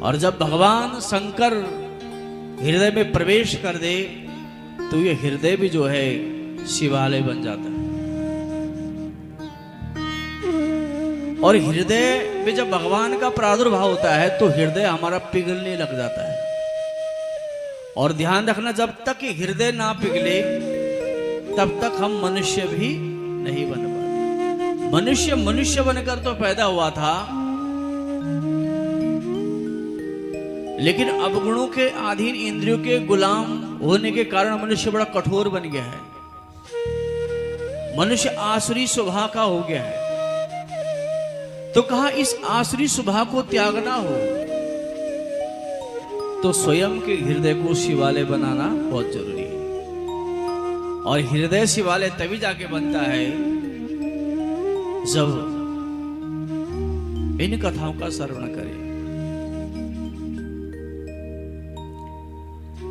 और जब भगवान शंकर हृदय में प्रवेश कर दे तो ये हृदय भी जो है शिवालय बन जाता है। और हृदय में जब भगवान का प्रादुर्भाव होता है तो हृदय हमारा पिघलने लग जाता है। और ध्यान रखना, जब तक हृदय ना पिघले तब तक हम मनुष्य भी नहीं बन पाते। मनुष्य मनुष्य बनकर तो पैदा हुआ था, लेकिन अवगुणों के अधीन इंद्रियों के गुलाम होने के कारण मनुष्य बड़ा कठोर बन गया है। मनुष्य आसुरी स्वभाव का हो गया है। तो कहा इस आसुरी स्वभाव को त्यागना हो तो स्वयं के हृदय को शिवालय बनाना बहुत जरूरी है। और हृदय शिवालय तभी जाके बनता है जब इन कथाओं का श्रवण करें।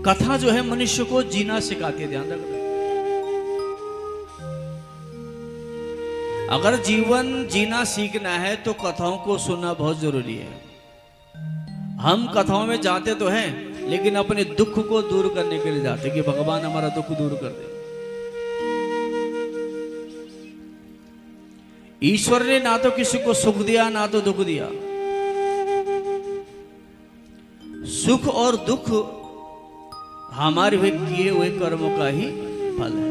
कथा जो है मनुष्य को जीना सिखाती है, ध्यान रखना। अगर जीवन जीना सीखना है तो कथाओं को सुनना बहुत जरूरी है। हम कथाओं में जाते तो हैं, लेकिन अपने दुख को दूर करने के लिए जाते कि भगवान हमारा दुख दूर कर दे। ईश्वर ने ना तो किसी को सुख दिया ना तो दुख दिया। सुख और दुख हमारे वे किए हुए कर्मों का ही फल है।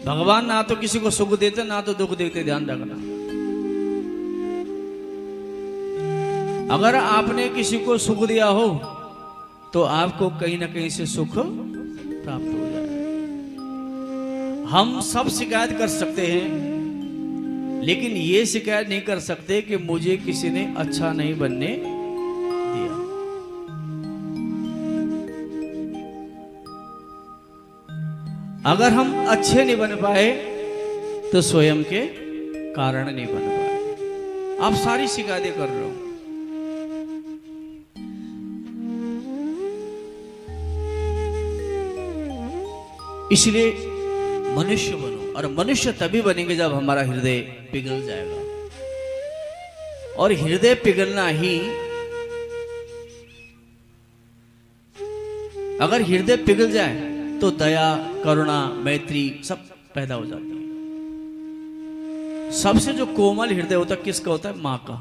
भगवान ना तो किसी को सुख देते ना तो दुख देते, ध्यान रखना। अगर आपने किसी को सुख दिया हो तो आपको कहीं ना कहीं से सुख प्राप्त हो जाए। हम सब शिकायत कर सकते हैं, लेकिन ये शिकायत नहीं कर सकते कि मुझे किसी ने अच्छा नहीं बनने दिया। अगर हम अच्छे नहीं बन पाए तो स्वयं के कारण नहीं बन पाए। आप सारी शिकायतें कर रहे हो। इसलिए मनुष्य बनो, और मनुष्य तभी बनेंगे जब हमारा हृदय पिघल जाएगा। और हृदय पिघलना ही, अगर हृदय पिघल जाए तो दया, करुणा, मैत्री सब पैदा हो जाती है। सबसे जो कोमल हृदय होता है किसका होता है? मां का।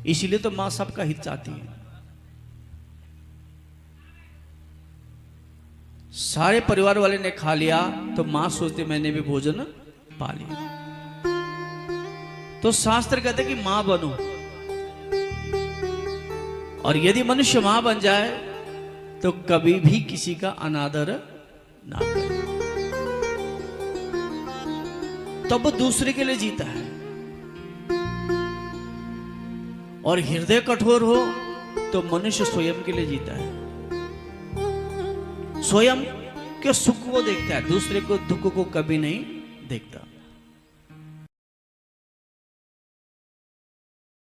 इसीलिए तो मां सबका हित चाहती है। सारे परिवार वाले ने खा लिया तो मां सोचती मैंने भी भोजन पा लिया। तो शास्त्र कहते कि मां बनो, और यदि मनुष्य मां बन जाए तो कभी भी किसी का अनादर ना करे, तब वो दूसरे के लिए जीता है। और हृदय कठोर हो तो मनुष्य स्वयं के लिए जीता है। स्वयं के सुख को देखता है, दूसरे को दुख को कभी नहीं देखता।